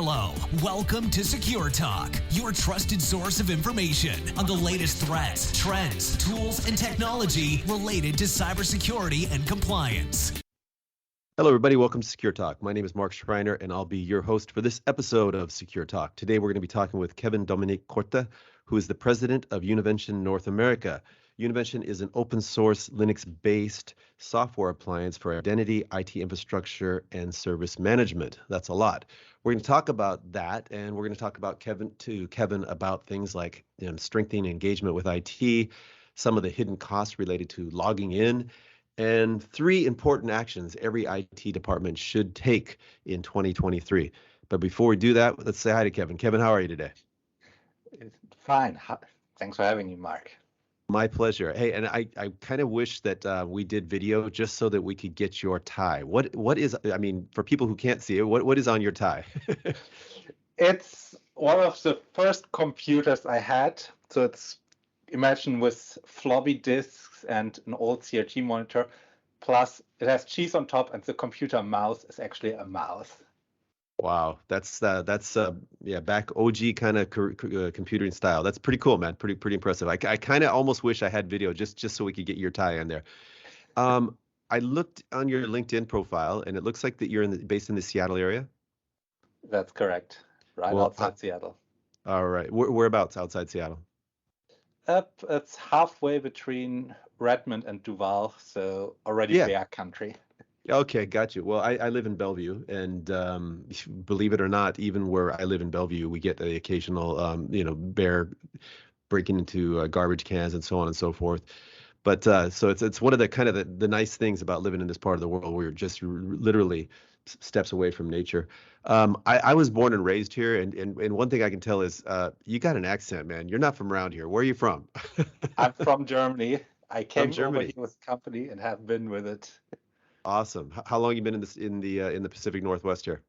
Hello, welcome to Secure Talk, your trusted source of information on the latest threats, trends, tools, and technology related to cybersecurity and compliance. Hello, everybody. Welcome to Secure Talk. My name is Mark Schreiner, and I'll be your host for this episode of Secure Talk. Today, we're going to be talking with Dominik Korte, who is the president of Univention North America. Univention is an open source Linux-based software appliance for identity, IT infrastructure, and service management. That's a lot. We're going to talk about that, and we're going to talk about Kevin about things like strengthening engagement with IT, some of the hidden costs related to logging in, and 3 important actions every IT department should take in 2023. But before we do that, let's say hi to Kevin. Kevin, how are you today? Fine. Thanks for having me, Mark. My pleasure. Hey, and I kind of wish that we did video just so that we could get your tie. What is, I mean, for people who can't see it, what is on your tie? It's one of the first computers I had. So it's, imagine with floppy disks and an old CRT monitor, plus it has cheese on top, and the computer mouse is actually a mouse. Wow, that's back OG kind of computing style. That's pretty cool, man. Pretty impressive. I kind of almost wish I had video just so we could get your tie on there. I looked on your LinkedIn profile, and it looks like that you're based in the Seattle area. That's correct. Outside Seattle. All right. Whereabouts outside Seattle? It's halfway between Redmond and Duval, so already bear country. Okay, got you. Well, I live in Bellevue, and believe it or not, even where I live in Bellevue, we get the occasional, bear breaking into garbage cans and so on and so forth. But so it's one of the kind of the nice things about living in this part of the world where you're just literally steps away from nature. I was born and raised here, and one thing I can tell is you got an accent, man. You're not from around here. Where are you from? I'm from Germany. I came over here with the company and have been with it. Awesome. How long have you been in the Pacific Northwest here?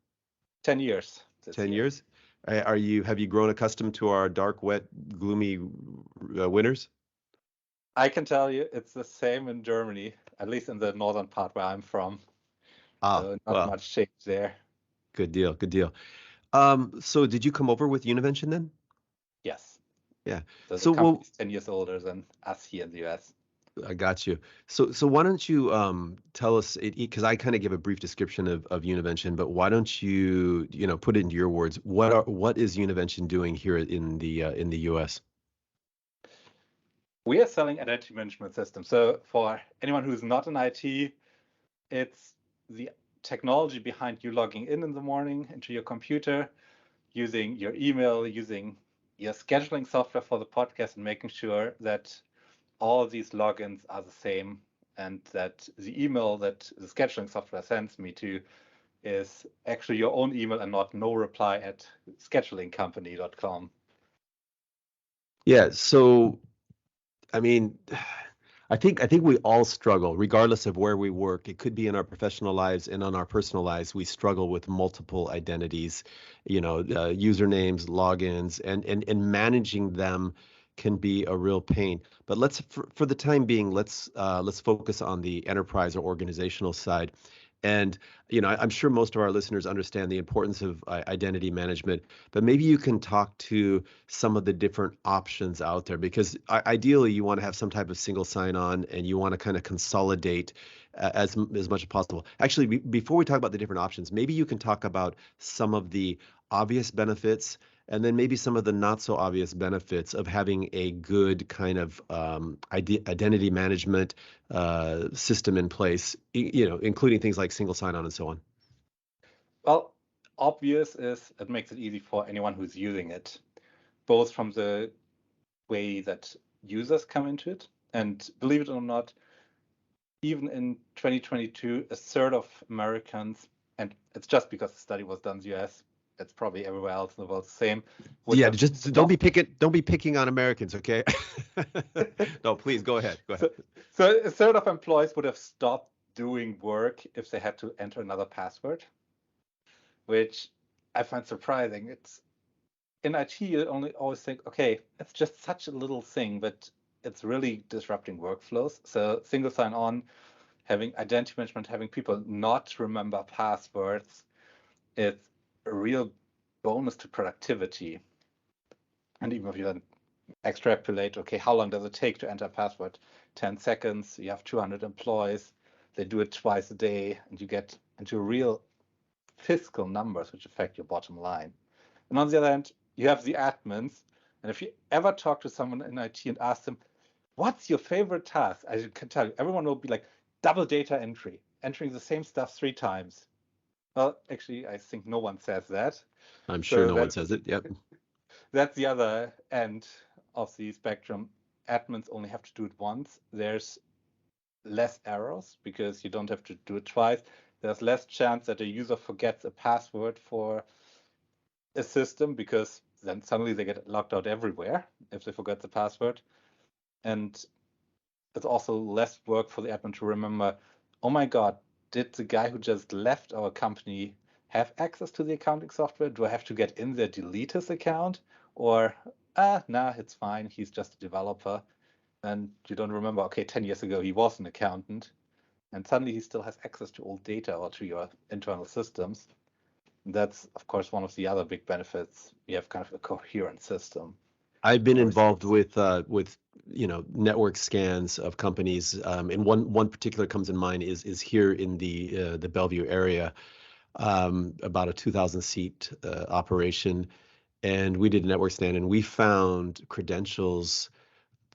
10 years. 10 years? Have you grown accustomed to our dark, wet, gloomy winters? I can tell you it's the same in Germany, at least in the northern part where I'm from. So not much change there. Good deal. So did you come over with Univention then? Yes. Yeah. So the company's 10 years older than us here in the US. I got you. So why don't you tell us, because I kind of give a brief description of Univention, but why don't you put it into your words? What is Univention doing here in the US? We are selling identity management systems. So for anyone who's not in IT, it's the technology behind you logging in the morning into your computer, using your email, using your scheduling software for the podcast, and making sure that all of these logins are the same, and that the email that the scheduling software sends me to is actually your own email and not noreply@schedulingcompany.com. Yeah. So, I mean, I think we all struggle, regardless of where we work. It could be in our professional lives and on our personal lives. We struggle with multiple identities, usernames, logins, and managing them can be a real pain. But for the time being, let's focus on the enterprise or organizational side. And I'm sure most of our listeners understand the importance of identity management, but maybe you can talk to some of the different options out there, because ideally you want to have some type of single sign-on, and you want to kind of consolidate as much as possible. Actually, before we talk about the different options, maybe you can talk about some of the obvious benefits, and then maybe some of the not so obvious benefits of having a good kind of identity management system in place, including things like single sign-on and so on. Well, obvious is it makes it easy for anyone who's using it, both from the way that users come into it, and believe it or not, even in 2022, a third of Americans, and it's just because the study was done in the US, it's probably everywhere else in the world the same. Yeah, just don't be picking on Americans, okay? No, please go ahead. So a third of employees would have stopped doing work if they had to enter another password, which I find surprising. It's in IT, you always think, okay, it's just such a little thing, but it's really disrupting workflows. So single sign-on, having identity management, having people not remember passwords, it's a real bonus to productivity. And even if you then extrapolate, okay, how long does it take to enter a password? 10 seconds, you have 200 employees, they do it twice a day, and you get into real fiscal numbers which affect your bottom line. And on the other hand, you have the admins, and if you ever talk to someone in IT and ask them, what's your favorite task? As you can tell you, everyone will be like double data entry, entering the same stuff 3 times. Well, actually, I think no one says that. I'm sure So no one says it. Yep. that's the other end of the spectrum. Admins only have to do it once. There's less errors because you don't have to do it twice. There's less chance that a user forgets a password for a system because then suddenly they get locked out everywhere if they forget the password. And it's also less work for the admin to remember, oh my God, did the guy who just left our company have access to the accounting software? Do I have to get in there, delete his account? Or, nah, it's fine. He's just a developer. And you don't remember, okay, 10 years ago, he was an accountant. And suddenly he still has access to all data or to your internal systems. And that's, of course, one of the other big benefits. You have kind of a coherent system. I've been Everything involved with network scans of companies, and one particular comes in mind is here in the Bellevue area, about a 2,000 seat operation, and we did a network scan and we found credentials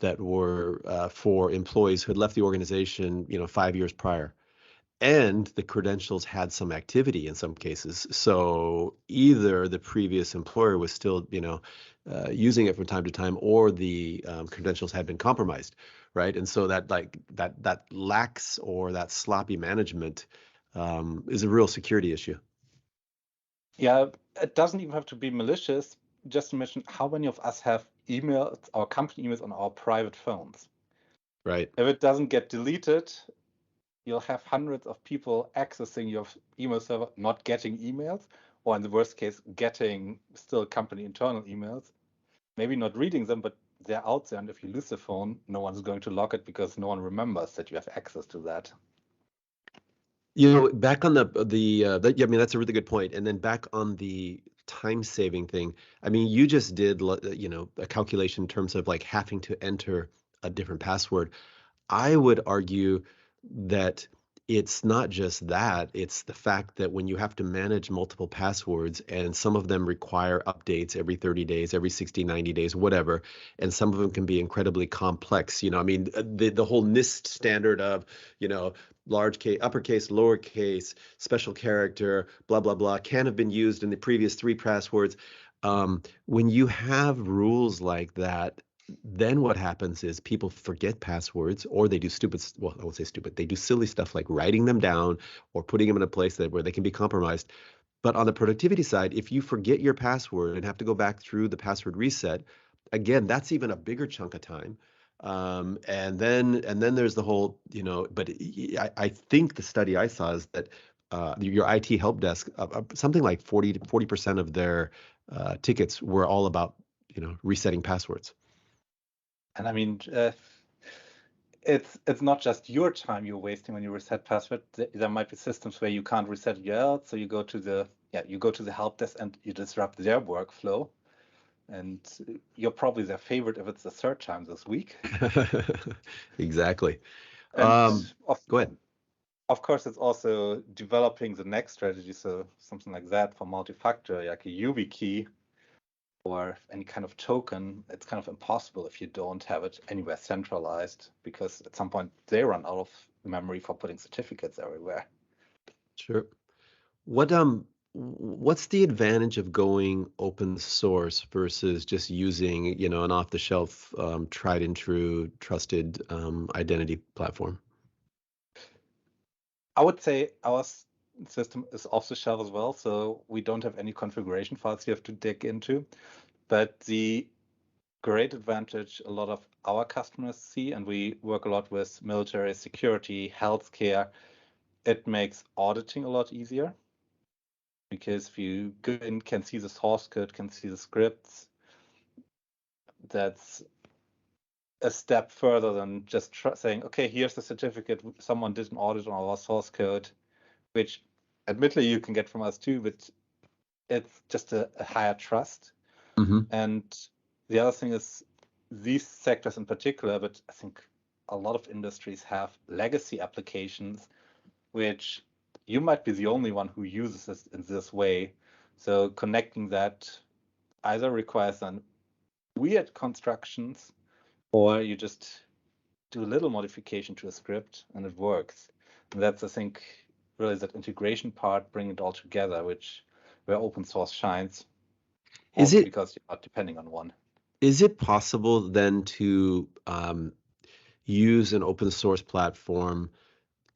that were for employees who had left the organization 5 years prior. And the credentials had some activity in some cases. So either the previous employer was still, using it from time to time, or the credentials had been compromised, right? And so that that lax or that sloppy management is a real security issue. Yeah, it doesn't even have to be malicious. Just imagine how many of us have emails, our company emails on our private phones. Right. If it doesn't get deleted, you'll have hundreds of people accessing your email server, not getting emails, or in the worst case, getting still company internal emails. Maybe not reading them, but they're out there. And if you lose the phone, no one's going to lock it because no one remembers that you have access to that. Back on I mean, that's a really good point. And then back on the time saving thing, I mean, you just did, a calculation in terms of like having to enter a different password. I would argue that it's not just that, it's the fact that when you have to manage multiple passwords and some of them require updates every 30 days, every 60, 90 days, whatever, and some of them can be incredibly complex. I mean, the whole NIST standard of, large case, uppercase, lowercase, special character, blah, blah, blah, can have been used in the previous 3 passwords. When you have rules like that, then what happens is people forget passwords, or they do I won't say stupid, they do silly stuff like writing them down or putting them in a place where they can be compromised. But on the productivity side, if you forget your password and have to go back through the password reset, again, that's even a bigger chunk of time. And then there's the whole, but I think the study I saw is that your IT help desk, something like 40% of their tickets were all about, resetting passwords. And I mean, it's not just your time you're wasting when you reset password. There might be systems where you can't reset it yourself, so you go to the help desk and you disrupt their workflow. And you're probably their favorite if it's the 3rd time this week. Exactly. And Go ahead. Of course, it's also developing the next strategy. So something like that for multi-factor, like a YubiKey or any kind of token. It's kind of impossible if you don't have it anywhere centralized, because at some point they run out of memory for putting certificates everywhere. Sure. What's the advantage of going open source versus just using, an off-the-shelf, tried and true, trusted identity platform? I would say our system is off the shelf as well, so we don't have any configuration files you have to dig into. But the great advantage a lot of our customers see, and we work a lot with military, security, healthcare, it makes auditing a lot easier, because if you go in, can see the source code, can see the scripts, that's a step further than just saying, okay, here's the certificate, someone did an audit on our source code, which admittedly you can get from us too, but it's just a higher trust. Hmm. And the other thing is these sectors in particular, but I think a lot of industries have legacy applications, which you might be the only one who uses this in this way. So connecting that either requires an weird constructions, or you just do a little modification to a script and it works. And that's, I think, really that integration part, bring it all together, where open source shines. Is Also it because you're not depending on one. is it possible then to use an open source platform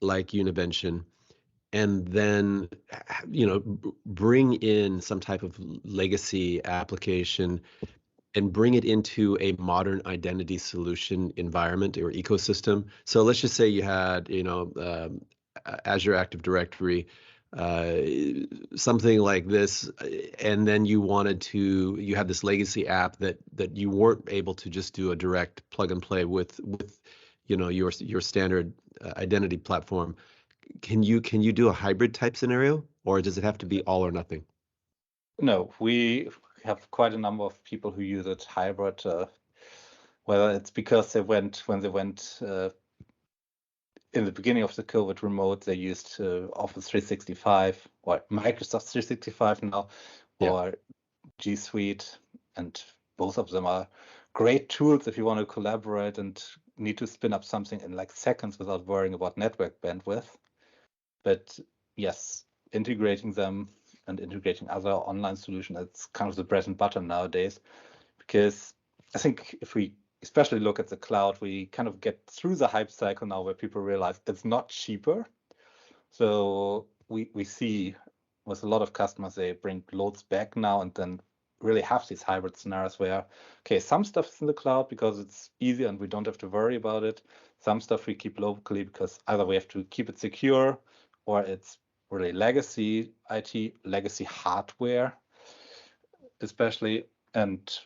like Univention and then bring in some type of legacy application and bring it into a modern identity solution environment or ecosystem? So let's just say you had Azure Active Directory, uh, something like this, and then you had this legacy app that you weren't able to just do a direct plug and play with your standard identity platform. Can you do a hybrid type scenario, or does it have to be all or nothing? No, we have quite a number of people who use it hybrid, whether it's because when they went in the beginning of the COVID remote, they used Office 365 or Microsoft 365 now, Yeah. or G Suite, and both of them are great tools if you want to collaborate and need to spin up something in like seconds without worrying about network bandwidth. But yes, integrating them and integrating other online solutions, it's kind of the bread and butter nowadays, because I think if we especially look at the cloud, we kind of get through the hype cycle now where people realize it's not cheaper. So we see with a lot of customers, they bring loads back now and then really have these hybrid scenarios where, okay, some stuff is in the cloud because it's easy and we don't have to worry about it. Some stuff we keep locally because either we have to keep it secure or it's really legacy IT, legacy hardware, especially, and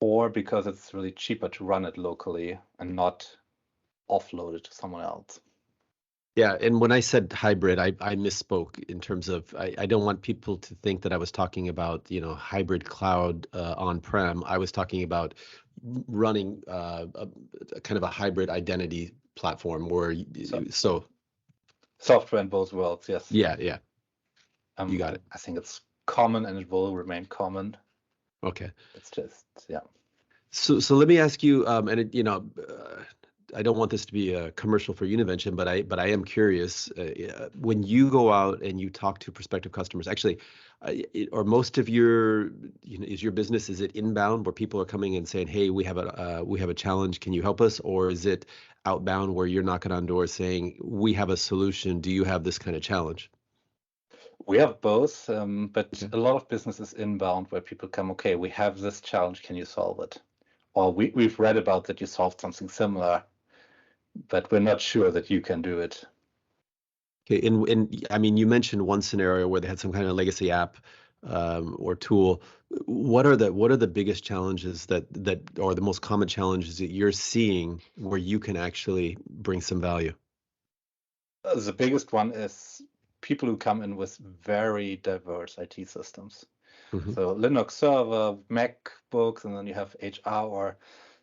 or because it's really cheaper to run it locally and not offload it to someone else. Yeah, and when I said hybrid, I misspoke in terms of I don't want people to think that I was talking about hybrid cloud on-prem. I was talking about running a kind of a hybrid identity platform where so Software in both worlds, yes. yeah, you got it. I think it's common and it will remain common. Okay. It's just, yeah. So let me ask you, I don't want this to be a commercial for Univention, but I am curious. When you go out and you talk to prospective customers, actually, or most of your, is your business, is it inbound where people are coming and saying, "Hey, we have a challenge. Can you help us?" Or is it outbound where you're knocking on doors saying, "We have a solution. Do you have this kind of challenge?" We have both, but Okay. a lot of business is inbound where people come, okay, we have this challenge, can you solve it? Or we've read about that you solved something similar, but we're not sure that you can do it. Okay, and I mean, you mentioned one scenario where they had some kind of legacy app or tool. What are the biggest challenges that or the most common challenges that you're seeing where you can actually bring some value? The biggest one is people who come in with very diverse IT systems. Hmm. So Linux server, MacBooks, and then you have HR or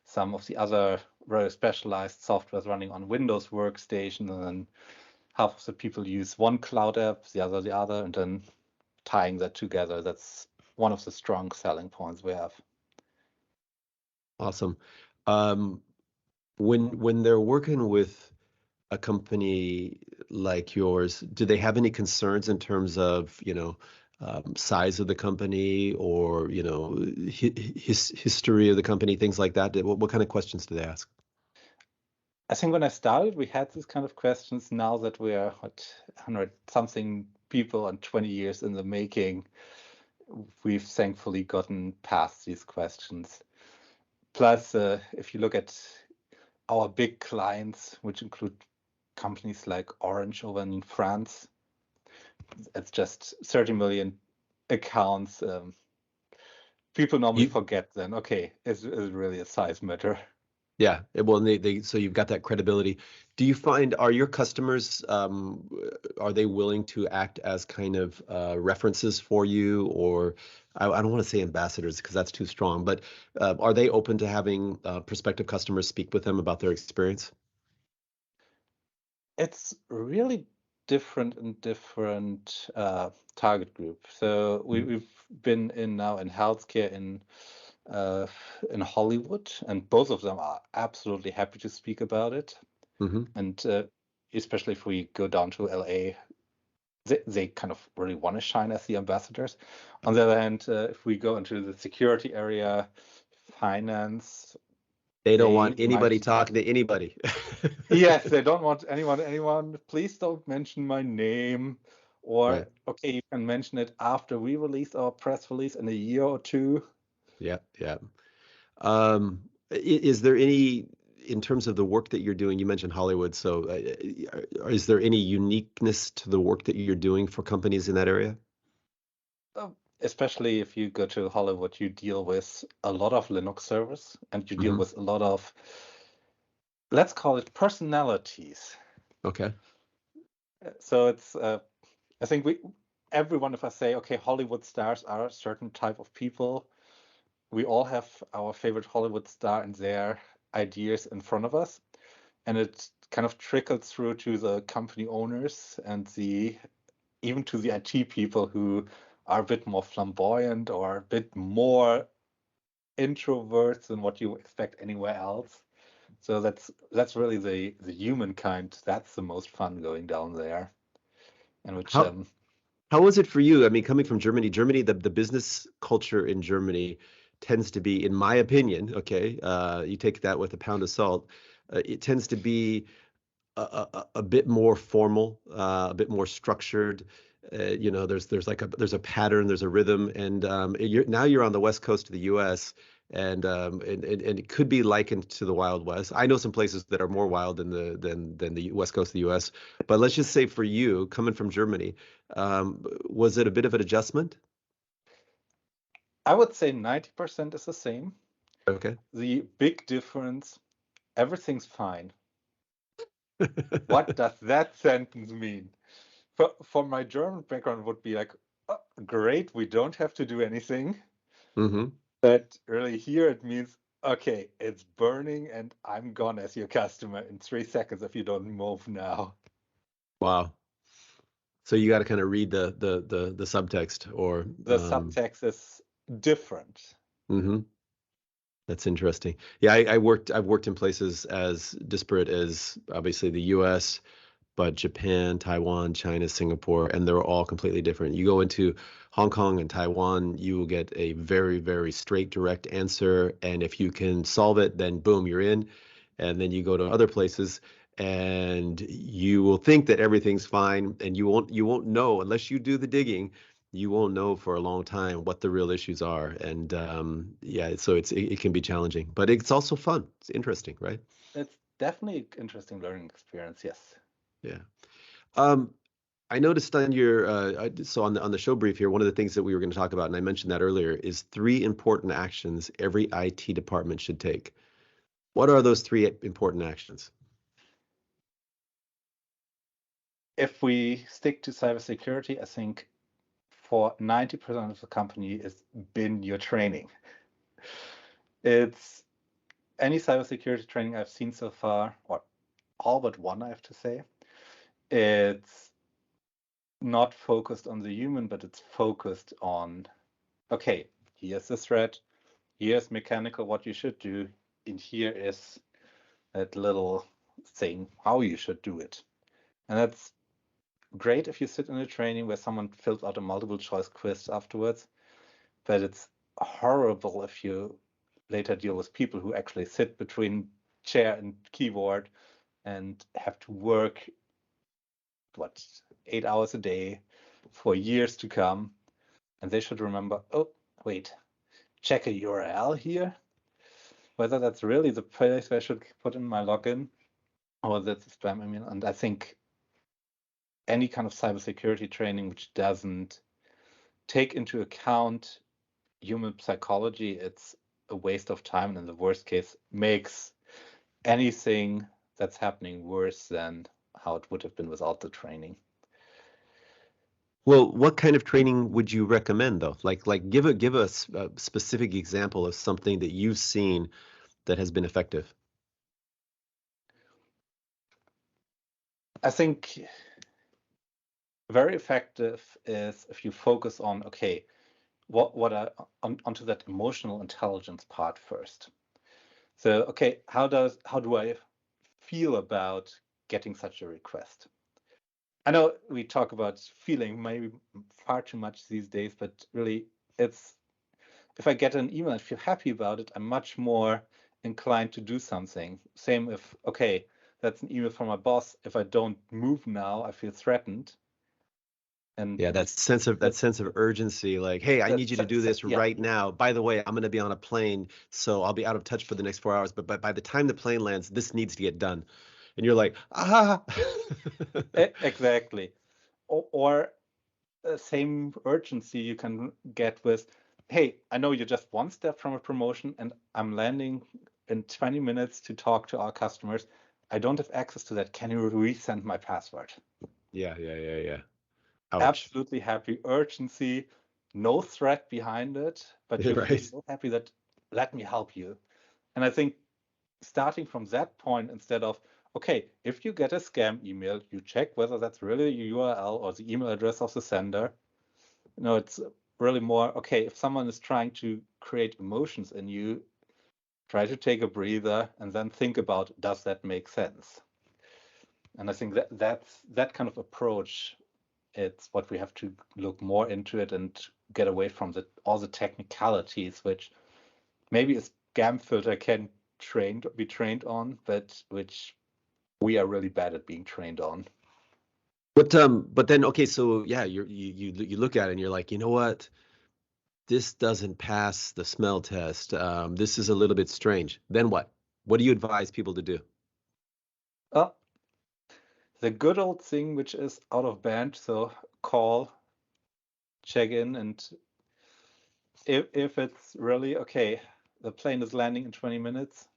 some of the other very specialized softwares running on Windows workstation, and then half of the people use one cloud app, the other, and then tying that together. That's one of the strong selling points we have. Awesome. Um, when they're working with a company like yours, do they have any concerns in terms of, size of the company or, history of the company, things like that? What kind of questions do they ask? I think when I started, we had these kind of questions. Now that we are 100 something people and 20 years in the making, we've thankfully gotten past these questions. Plus, if you look at our big clients, which include companies like Orange over in France, it's just 30 million accounts. People normally You forget then, okay, is it really a size matter? Yeah, well, and they so you've got that credibility. Do you find are your customers are they willing to act as kind of references for you, or I don't want to say ambassadors because that's too strong, but are they open to having prospective customers speak with them about their experience? It's really different in different target group. So Mhm. we've been now in healthcare uh, in Hollywood, and both of them are absolutely happy to speak about it. Mhm. And especially if we go down to LA, they kind of really want to shine as the ambassadors. On the other hand, if we go into the security area, finance, They don't they want anybody might. talking to anybody. Yes, they don't want anyone. Please don't mention my name. Right. Or, okay, you can mention it after we release our press release in a year or two. Yeah, yeah. Is there any, in terms of the work that you're doing, you mentioned Hollywood, so is there any uniqueness to the work that you're doing for companies in that area? Especially if you go to Hollywood, you deal with a lot of Linux servers and you deal Hmm. with a lot of, let's call it personalities. Okay. So it's, I think every one of us say, okay, Hollywood stars are a certain type of people. We all have our favorite Hollywood star and their ideas in front of us. And it kind of trickles through to the company owners and even to the IT people who are a bit more flamboyant or a bit more introverts than what you expect anywhere else. So that's really the humankind. That's the most fun going down there. And which How how was it for you? I mean, coming from Germany, the business culture in Germany tends to be, in my opinion, okay, you take that with a pound of salt, it tends to be a bit more formal, a bit more structured. There's like there's a pattern, there's a rhythm, and now you're on the west coast of the U.S. And it could be likened to the Wild West. I know some places that are more wild than the west coast of the U.S. But let's just say for you, coming from Germany, was it a bit of an adjustment? I would say 90% is the same. Okay. The big difference, everything's fine. What does that sentence mean? For my German background would be like, oh, great, we don't have to do anything. Hmm. But really here it means, okay, it's burning and I'm gone as your customer in 3 seconds if you don't move now. Wow. So you got to kind of read the subtext or The subtext is different. mhm. That's interesting. Yeah, I've worked in places as disparate as obviously the US, but Japan, Taiwan, China, Singapore, and they're all completely different. You go into Hong Kong and Taiwan, you will get a very, very straight, direct answer. And if you can solve it, then boom, you're in. And then you go to other places and you will think that everything's fine and you won't know unless you do the digging. You won't know for a long time what the real issues are. And yeah, so it can be challenging, but it's also fun. It's interesting, right? It's definitely an interesting learning experience, yes. Yeah. Um, I noticed on your so on the show brief here, one of the things that we were going to talk about, and I mentioned that earlier, is three important actions every IT department should take. What are those three important actions? If we stick to cybersecurity, I think for 90% of the company it's been your training. It's any cybersecurity training I've seen so far, or all but one, I have to say, it's not focused on the human, but it's focused on, okay, here's the threat, here's mechanical what you should do, and here is that little thing how you should do it. And that's great if you sit in a training where someone fills out a multiple choice quiz afterwards, but it's horrible if you later deal with people who actually sit between chair and keyboard and have to work, what, 8 hours a day for years to come. And they should remember, oh, wait, check a URL here, whether that's really the place where I should put in my login or that's a spam email. And I think any kind of cybersecurity training which doesn't take into account human psychology, it's a waste of time, and in the worst case, makes anything that's happening worse than how it would have been without the training. Well, what kind of training would you recommend though? Like give us a specific example of something that you've seen that has been effective. I think very effective is if you focus on, okay, onto that emotional intelligence part first. So, okay, how do I feel about getting such a request? I know we talk about feeling maybe far too much these days, but really it's, if I get an email and feel happy about it, I'm much more inclined to do something. Same if, okay, that's an email from my boss. If I don't move now, I feel threatened. And Yeah, that sense of urgency, like, hey, I need you to do this right now. By the way, I'm going to be on a plane, so I'll be out of touch for the next 4 hours. But by the time the plane lands, this needs to get done. And you're like, ah. Exactly. Or same urgency you can get with, hey, I know you're just one step from a promotion and I'm landing in 20 minutes to talk to our customers. I don't have access to that. Can you resend my password? Yeah. Ouch. Absolutely happy. Urgency, no threat behind it, but you're Right. so happy that let me help you. And I think starting from that point, instead of, okay, if you get a scam email, you check whether that's really your URL or the email address of the sender. It's really more, okay, if someone is trying to create emotions in you, try to take a breather and then think about, does that make sense? And I think that's that kind of approach, it's what we have to look more into it and get away from all the technicalities, which maybe a scam filter can be trained on, but which we are really bad at being trained on. But then, okay, so yeah, you look at it and you're like, you know what? This doesn't pass the smell test. This is a little bit strange. Then what? What do you advise people to do? The good old thing, which is out of band, so call, check in, and if it's really okay, the plane is landing in 20 minutes,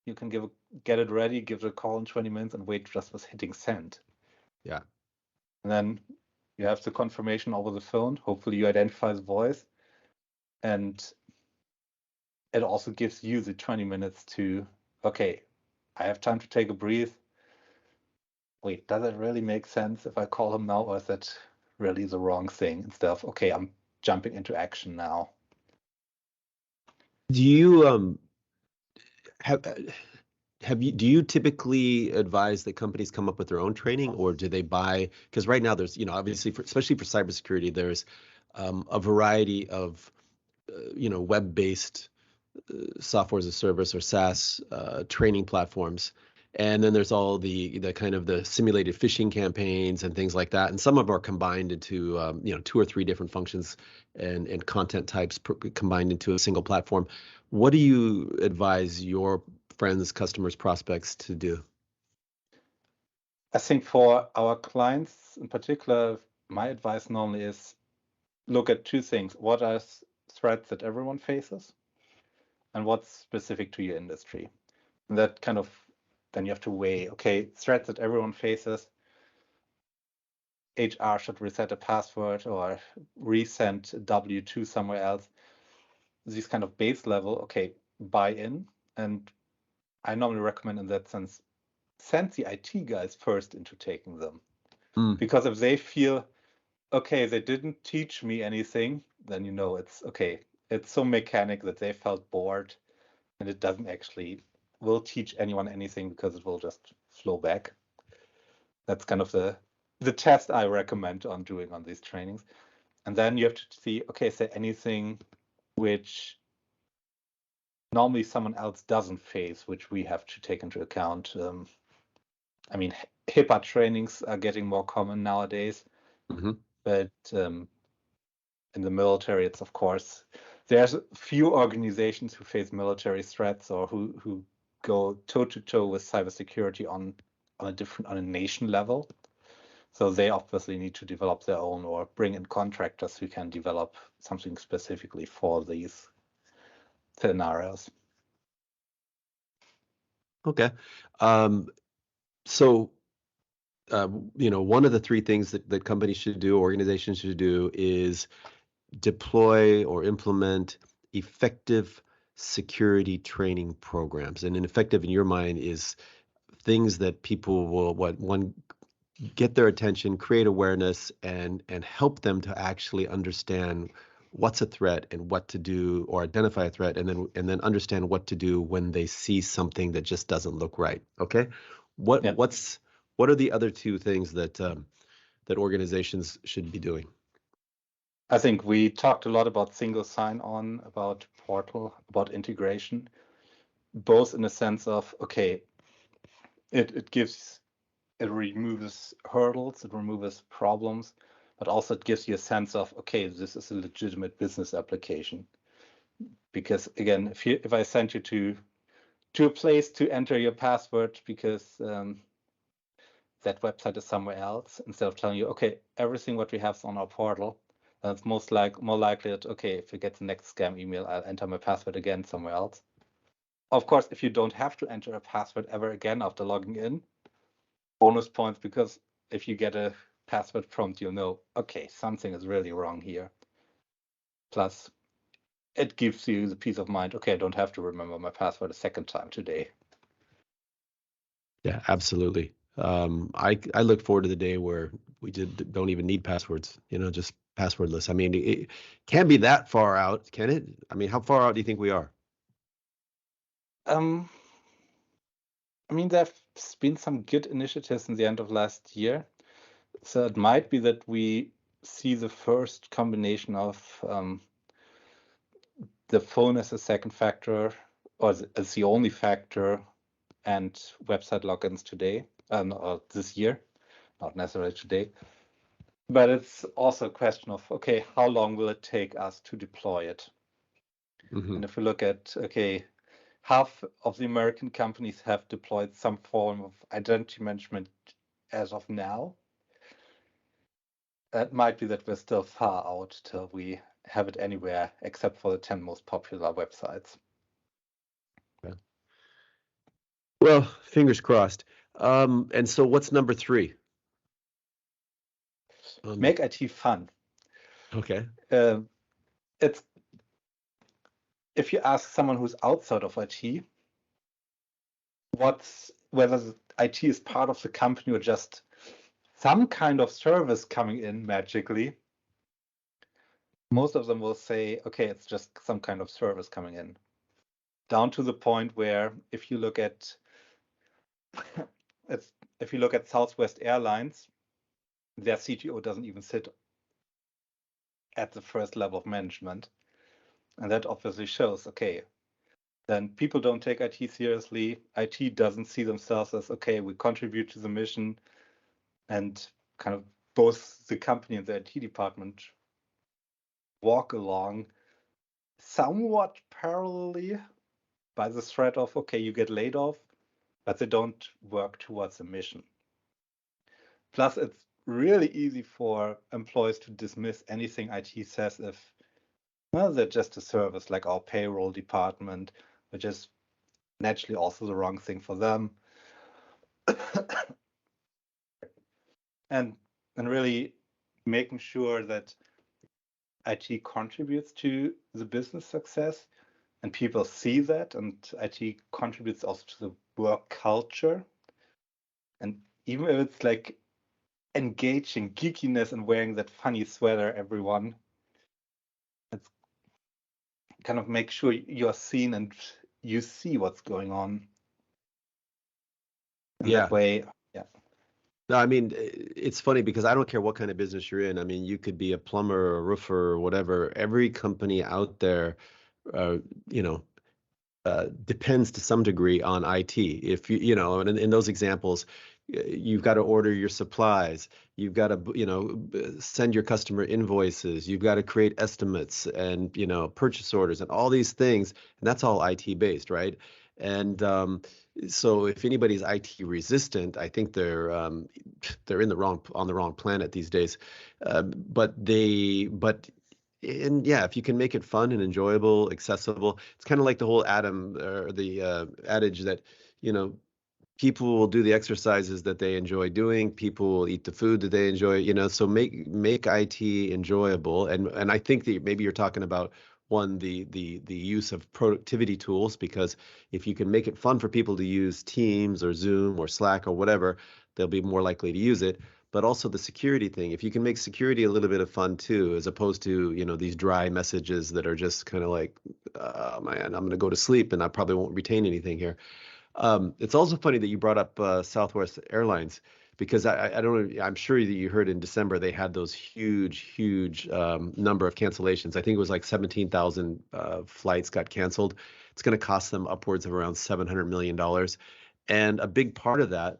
you can get it ready, give it a call in 20 minutes, and wait just with hitting send. Yeah. And then you have the confirmation over the phone. Hopefully you identify the voice. And it also gives you the 20 minutes to, okay, I have time to take a breath. Wait, does it really make sense if I call him now, or is that really the wrong thing? Instead of, okay, I'm jumping into action now. Do you do you typically advise that companies come up with their own training, or do they buy? Because right now there's, obviously especially for cybersecurity, there's a variety of web-based software as a service or SaaS training platforms. And then there's all the kind of the simulated phishing campaigns and things like that. And some of them are combined into 2 or 3 different functions and content types combined into a single platform. What do you advise your friends, customers, prospects to do? I think for our clients in particular, my advice normally is look at 2 things. What are threats that everyone faces, and what's specific to your industry? And that kind of, then you have to weigh, okay, threats that everyone faces. HR should reset a password or resend a W2 somewhere else. These kind of base level, okay, buy in. And I normally recommend in that sense, send the IT guys first into taking them. Because if they feel, okay, they didn't teach me anything, then it's okay. It's so mechanic that they felt bored, and it doesn't actually will teach anyone anything because it will just flow back. That's kind of the test I recommend on doing on these trainings. And then you have to see, okay, is there anything which normally someone else doesn't face, which we have to take into account? I mean, HIPAA trainings are getting more common nowadays, but in the military, it's of course, there's a few organizations who face military threats or who go toe to toe with cybersecurity on a nation level. So they obviously need to develop their own or bring in contractors who can develop something specifically for these scenarios. Okay. So, one of the three things that companies should do, organizations should do, is deploy or implement effective security training programs. And effective in your mind is things that people will get their attention, create awareness, and help them to actually understand what's a threat and what to do, or identify a threat, and then understand what to do when they see something that just doesn't look right. Okay, what Yeah. what are the other two things that organizations should be doing? I think we talked a lot about single sign-on, about portal, about integration, both in the sense of, okay, it removes hurdles, it removes problems, but also it gives you a sense of, okay, this is a legitimate business application. Because again, if I send you to a place to enter your password because that website is somewhere else, instead of telling you, okay, everything what we have is on our portal, it's more likely that, okay, if you get the next scam email, I'll enter my password again somewhere else. Of course, if you don't have to enter a password ever again after logging in, bonus points, because if you get a password prompt, you'll know, okay, something is really wrong here. Plus, it gives you the peace of mind, okay, I don't have to remember my password a second time today. Yeah, absolutely. I look forward to the day where we don't even need passwords, just passwordless. I mean, it can't be that far out, can it? I mean, how far out do you think we are? I mean, there's been some good initiatives in the end of last year. So it might be that we see the first combination of the phone as a second factor, or as the only factor, and website logins today, or this year, not necessarily today. But it's also a question of, okay, how long will it take us to deploy it? Mm-hmm. And if we look at, okay, half of the American companies have deployed some form of identity management as of now. It might be that we're still far out till we have it anywhere except for the 10 most popular websites. Yeah. Well, fingers crossed. And so what's number 3? Make IT fun. Okay. It's if you ask someone who's outside of IT, whether IT is part of the company or just some kind of service coming in magically, most of them will say, okay, it's just some kind of service coming in. Down to the point where if you look at Southwest Airlines, their CTO doesn't even sit at the first level of management. And that obviously shows, okay, then people don't take IT seriously. IT doesn't see themselves as, okay, we contribute to the mission, and kind of both the company and the IT department walk along somewhat parallelly by the threat of, okay, you get laid off, but they don't work towards a mission. Plus, it's really easy for employees to dismiss anything IT says if, well, they're just a service like our payroll department, which is naturally also the wrong thing for them. and really making sure that IT contributes to the business success and people see that, and IT contributes also to the work culture. And even if it's like engaging geekiness and wearing that funny sweater, everyone, it's kind of make sure you're seen and you see what's going on. In that way, yeah. No, I mean, it's funny because I don't care what kind of business you're in. I mean, you could be a plumber or a roofer or whatever. Every company out there, you know, depends to some degree on IT. If and in those examples, you've got to order your supplies, you've got to, send your customer invoices, you've got to create estimates and, purchase orders and all these things, and that's all IT based, right? And so if anybody's IT resistant, I think they're on the wrong planet these days. And yeah, if you can make it fun and enjoyable, accessible, it's kind of like the whole adage that, you know, people will do the exercises that they enjoy doing. People will eat the food that they enjoy, so make IT enjoyable. And I think that maybe you're talking about the use of productivity tools, because if you can make it fun for people to use Teams or Zoom or Slack or whatever, they'll be more likely to use it. But also the security thing, if you can make security a little bit of fun too, as opposed to, these dry messages that are just kind of like, oh man, I'm going to go to sleep and I probably won't retain anything here. It's also funny that you brought up Southwest Airlines, because I don't know, I'm sure that you heard in December they had those huge number of cancellations. I think it was like 17,000 flights got canceled. It's going to cost them upwards of around $700 million. And a big part of that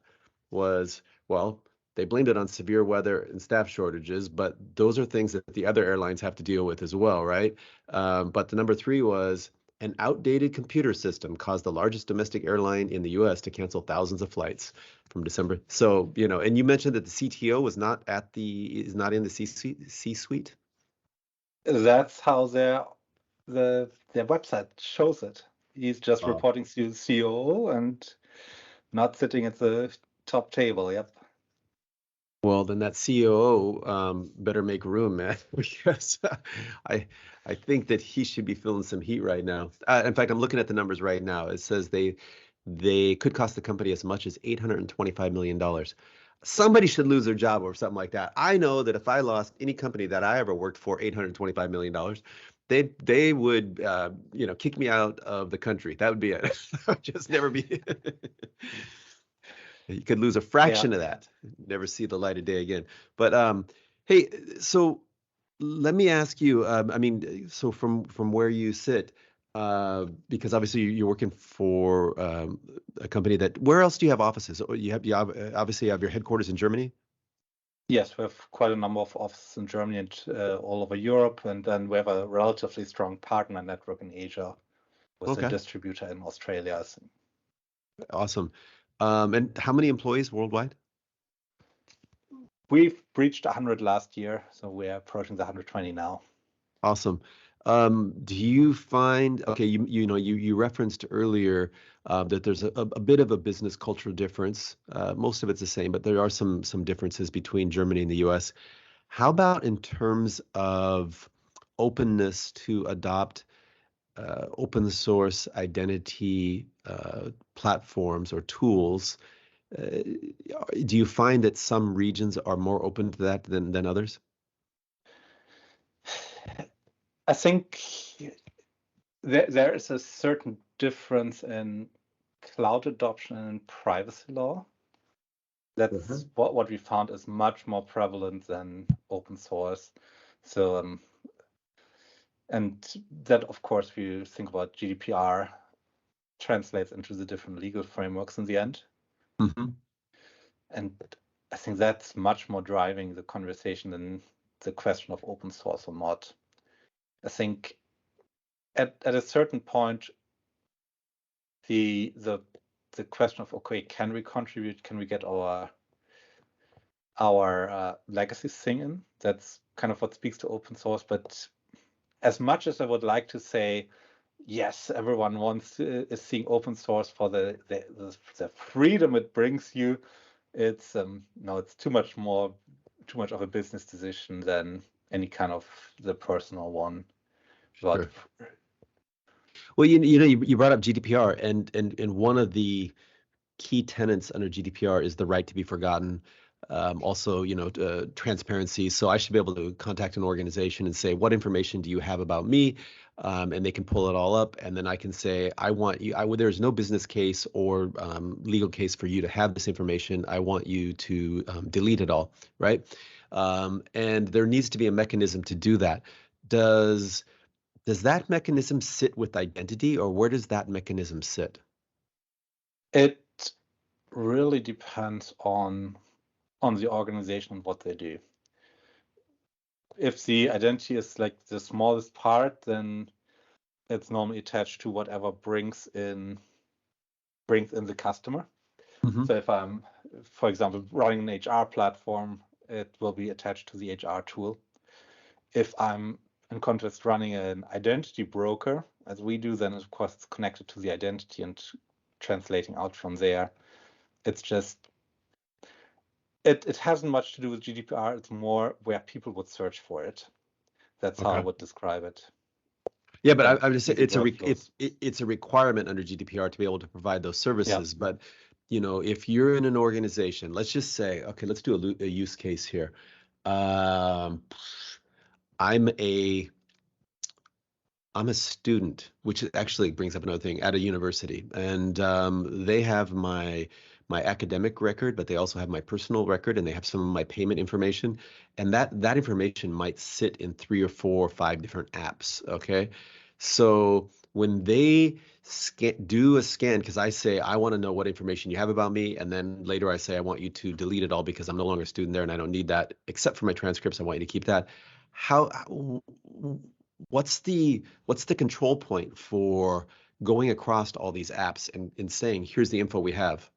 was, well, they blamed it on severe weather and staff shortages, but those are things that the other airlines have to deal with as well, right? But the number three was an outdated computer system caused the largest domestic airline in the U.S. to cancel thousands of flights from December. So, and you mentioned that the CTO is not in the C-suite. That's how their website shows it. He's just reporting to the COO and not sitting at the top table. Yep. Well, then that COO better make room, man, because I think that he should be feeling some heat right now. In fact, I'm looking at the numbers right now. It says they could cost the company as much as $825 million. Somebody should lose their job or something like that. I know that if I lost any company that I ever worked for $825 million, they would kick me out of the country. That would be it. I'd just never be. You could lose a fraction of that, never see the light of day again. But hey, so let me ask you. So from where you sit, because obviously you're working for a company that. Where else do you have offices? You obviously have your headquarters in Germany. Yes, we have quite a number of offices in Germany and all over Europe, and then we have a relatively strong partner network in Asia with a distributor in Australia. Awesome. And how many employees worldwide? We've reached 100 last year, so we're approaching the 120 now. Awesome. Do you find, you referenced earlier that there's a bit of a business cultural difference. Most of it's the same, but there are some differences between Germany and the US. How about in terms of openness to adopt open source identity platforms or tools? Do you find that some regions are more open to that than others? I think there is a certain difference in cloud adoption and privacy law. That's what we found is much more prevalent than open source. So, and that, of course, if you think about GDPR, translates into the different legal frameworks in the end. And I think that's much more driving the conversation than the question of open source or not. I think at a certain point, the question of, okay, can we contribute? Can we get our legacy thing in? That's kind of what speaks to open source. But as much as I would like to say, yes, everyone is seeing open source for the freedom it brings you, it's it's too much of a business decision than any kind of the personal one. But sure. Well, you brought up GDPR, and one of the key tenets under GDPR is the right to be forgotten. Also, transparency. So I should be able to contact an organization and say, what information do you have about me? And they can pull it all up. And then I can say, I want you, there's no business case or legal case for you to have this information. I want you to delete it all, right? And there needs to be a mechanism to do that. Does that mechanism sit with identity, or where does that mechanism sit? It really depends on the organization and what they do. If the identity is like the smallest part, then it's normally attached to whatever brings in the customer. So if I'm, for example, running an HR platform, it will be attached to the HR tool. If I'm, in contrast, running an identity broker, as we do, then of course it's connected to the identity and translating out from there. It's just, it hasn't much to do with GDPR. It's more where people would search for it. That's how I would describe it. Yeah, but And I'm just saying workflows. it's a requirement under GDPR to be able to provide those services. But if you're in an organization, let's just say, okay, let's do a use case here. I'm a student, which actually brings up another thing, at a university, and they have my academic record, but they also have my personal record, and they have some of my payment information, and that information might sit in 3 or 4 or 5 different apps. Okay, so when they do a scan, because I say I want to know what information you have about me, and then later I say I want you to delete it all because I'm no longer a student there and I don't need that except for my transcripts. I want you to keep that. What's the control point for going across all these apps and saying, here's the info we have?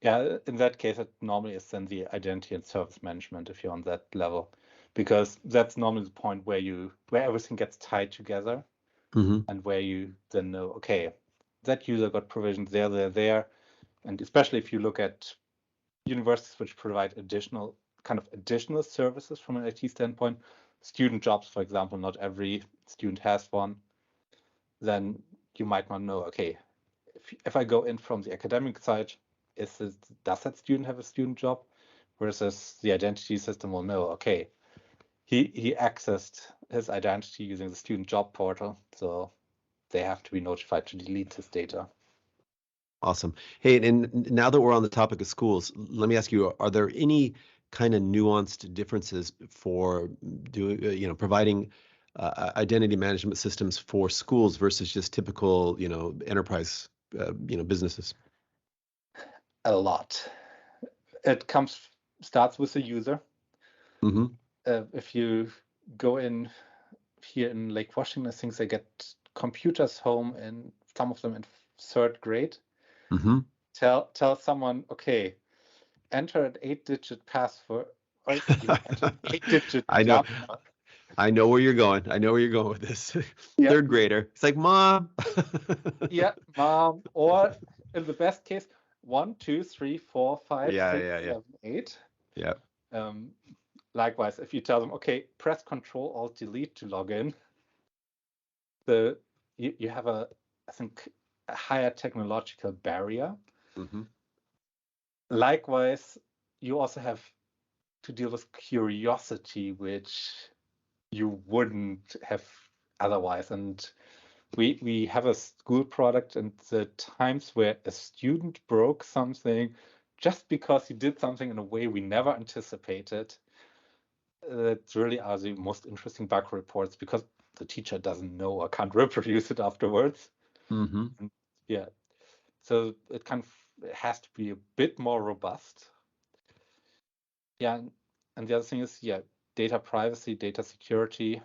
Yeah, in that case, it normally is then the identity and service management if you're on that level, because that's normally the point where everything gets tied together, and where you then know, okay, that user got provisioned there, and especially if you look at universities which provide additional services from an IT standpoint, student jobs, for example, not every student has one, then you might not know, okay, if I go in from the academic side, does that student have a student job? Versus the identity system will know, okay, he accessed his identity using the student job portal, so they have to be notified to delete his data. Awesome. Hey, and now that we're on the topic of schools, let me ask you, are there any kind of nuanced differences for doing, providing identity management systems for schools versus just typical, enterprise, businesses? A lot. It starts with the user. If you go in here in Lake Washington, I think they get computers home, and some of them in 3rd grade. Tell someone, okay, enter an 8-digit password. Or enter an 8-digit I know where you're going. I know where you're going with this. 3rd grader. It's like, Mom. Yeah, Mom. Or in the best case, 1, 2, 3, 4, 5, 6, 7, 8. Yeah. Likewise, if you tell them, okay, press Control Alt Delete to log in, you have I think, a higher technological barrier. Likewise, you also have to deal with curiosity, which you wouldn't have otherwise. And we have a school product, and the times where a student broke something just because he did something in a way we never anticipated, that really are the most interesting bug reports, because the teacher doesn't know or can't reproduce it afterwards. And so it has to be a bit more robust. And the other thing is, data privacy, data security.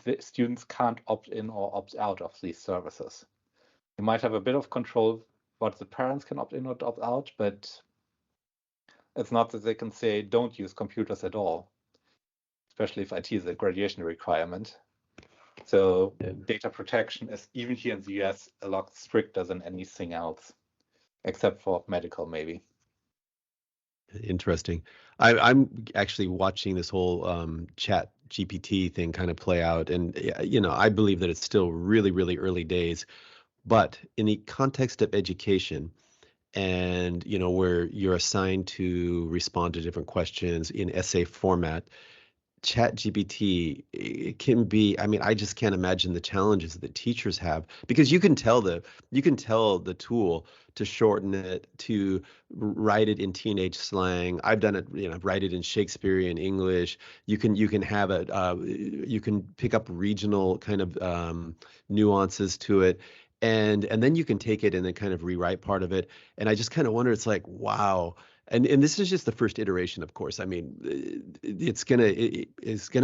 The students can't opt in or opt out of these services. You might have a bit of control what the parents can opt in or opt out, but it's not that they can say don't use computers at all, especially if IT is a graduation requirement. So data protection is, even here in the US, a lot stricter than anything else, except for medical, maybe. Interesting. I'm actually watching this whole chat GPT thing kind of play out. And, I believe that it's still really, really early days. But in the context of education, and, where you're assigned to respond to different questions in essay format, chat GPT, it can be, I just can't imagine the challenges that teachers have, because you can tell the tool to shorten it, to write it in teenage slang. I've done it, write it in Shakespearean English. You can have it, you can pick up regional kind of nuances to it. And then you can take it and then kind of rewrite part of it. And I just kind of wonder, it's like, wow. And this is just the first iteration, of course. It's gonna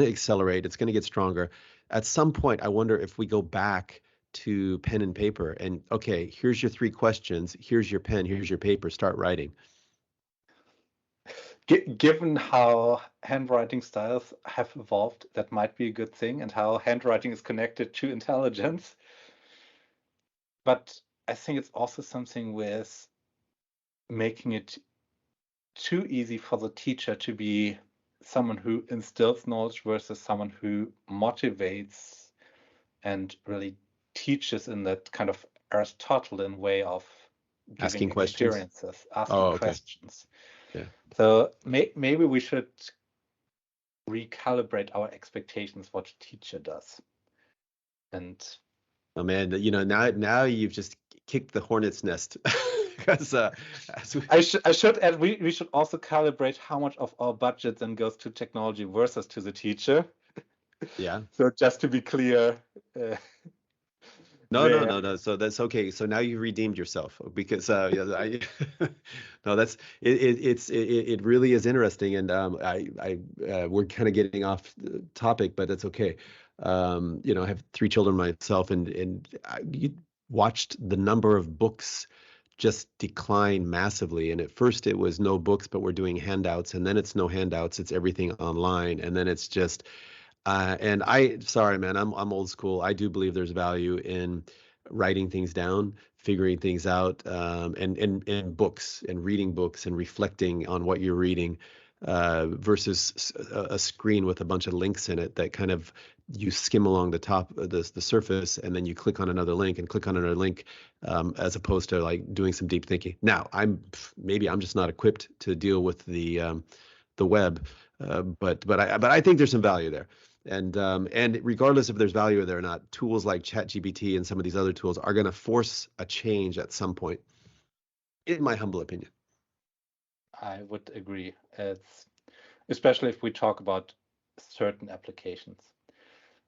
accelerate. It's gonna get stronger. At some point, I wonder if we go back to pen and paper and, okay, here's your 3 questions. Here's your pen. Here's your paper. Start writing. Given how handwriting styles have evolved, that might be a good thing, and how handwriting is connected to intelligence. but I think it's also something with making it too easy for the teacher to be someone who instills knowledge versus someone who motivates and really teaches in that kind of Aristotelian way of giving Asking questions. experiences, asking Oh, okay. questions. Yeah. So maybe we should recalibrate our expectations what a teacher does. And Oh man, now you've just kicked the hornet's nest. Because I should add, we should also calibrate how much of our budget then goes to technology versus to the teacher. yeah. So just to be clear, No. So that's okay. So now you redeemed yourself because no, that's it really is interesting, and we're kind of getting off topic, but that's okay. I have 3 children myself, and you watched the number of books just decline massively. And at first it was no books, but we're doing handouts, and then it's no handouts, it's everything online, and then it's just and sorry, man, I'm old school. I do believe there's value in writing things down, figuring things out, and books and reading books and reflecting on what you're reading, versus a screen with a bunch of links in it that kind of you skim along the top of the surface, and then you click on another link and click on another link, as opposed to like doing some deep thinking. Now, maybe I'm just not equipped to deal with the web, but I think there's some value there. And regardless if there's value there or not, tools like ChatGPT and some of these other tools are going to force a change at some point, in my humble opinion. I would agree. It's especially if we talk about certain applications.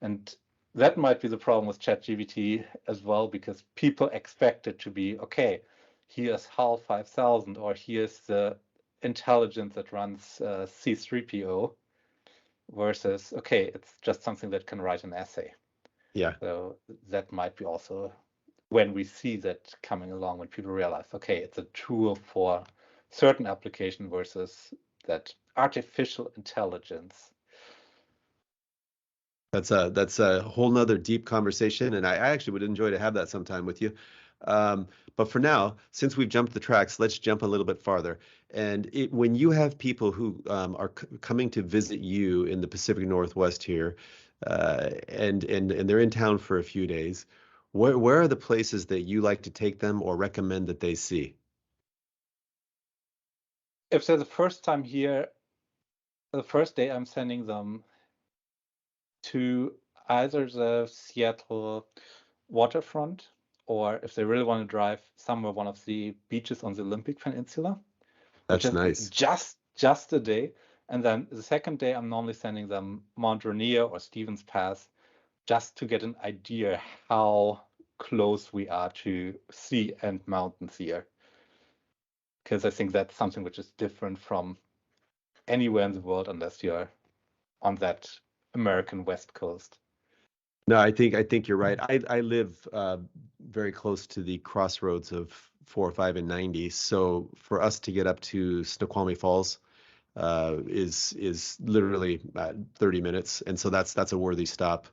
And that might be the problem with ChatGPT as well, because people expect it to be, okay, here's HAL 5000, or here's the intelligence that runs C3PO, versus, okay, it's just something that can write an essay. Yeah. So that might be also when we see that coming along, when people realize, okay, it's a tool for certain application versus that artificial intelligence. That's a whole nother deep conversation, and I actually would enjoy to have that sometime with you. But for now, since we've jumped the tracks, let's jump a little bit farther. And when you have people who are coming to visit you in the Pacific Northwest here, and they're in town for a few days, where are the places that you like to take them or recommend that they see? If they're the first time here, the first day I'm sending them to either the Seattle waterfront, or if they really want to drive somewhere, one of the beaches on the Olympic Peninsula, which That's is nice. just a day. And then the second day, I'm normally sending them Mount Rainier or Stevens Pass, just to get an idea how close we are to sea and mountains here. Because I think that's something which is different from anywhere in the world, unless you're on that American West Coast. No, I think you're right. I live very close to the crossroads of 405 and 90. So for us to get up to Snoqualmie Falls is literally 30 minutes, and so that's a worthy stop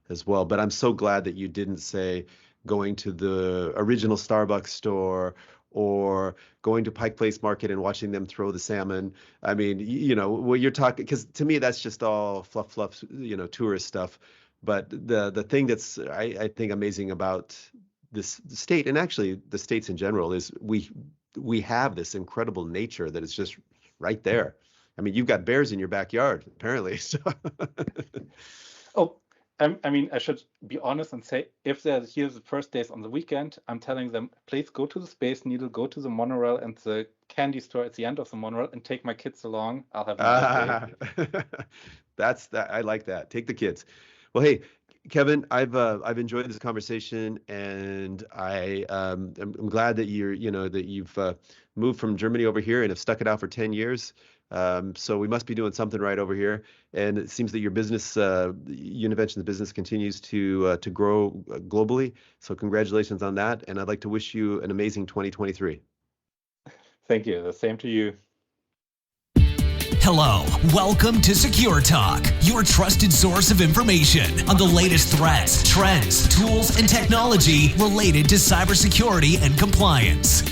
as well. But I'm so glad that you didn't say going to the original Starbucks store or going to Pike Place Market and watching them throw the salmon. I mean, what you're talking, because to me that's just all fluff, tourist stuff. But the thing that's I think amazing about this state, and actually the states in general, is we have this incredible nature that is just right there. I mean, you've got bears in your backyard, apparently. So. Oh, I mean, I should be honest and say, if they're here the first days on the weekend, I'm telling them, please go to the Space Needle, go to the monorail and the candy store at the end of the monorail, and take my kids along. I'll have a nice day. That's that. I like that. Take the kids. Well, hey, Kevin, I've enjoyed this conversation, and I'm glad that you've moved from Germany over here and have stuck it out for 10 years. So we must be doing something right over here. And it seems that your business, Univention's business, continues to grow globally. So congratulations on that. And I'd like to wish you an amazing 2023. Thank you. The same to you. Hello, welcome to Secure Talk, your trusted source of information on the latest threats, trends, tools, and technology related to cybersecurity and compliance.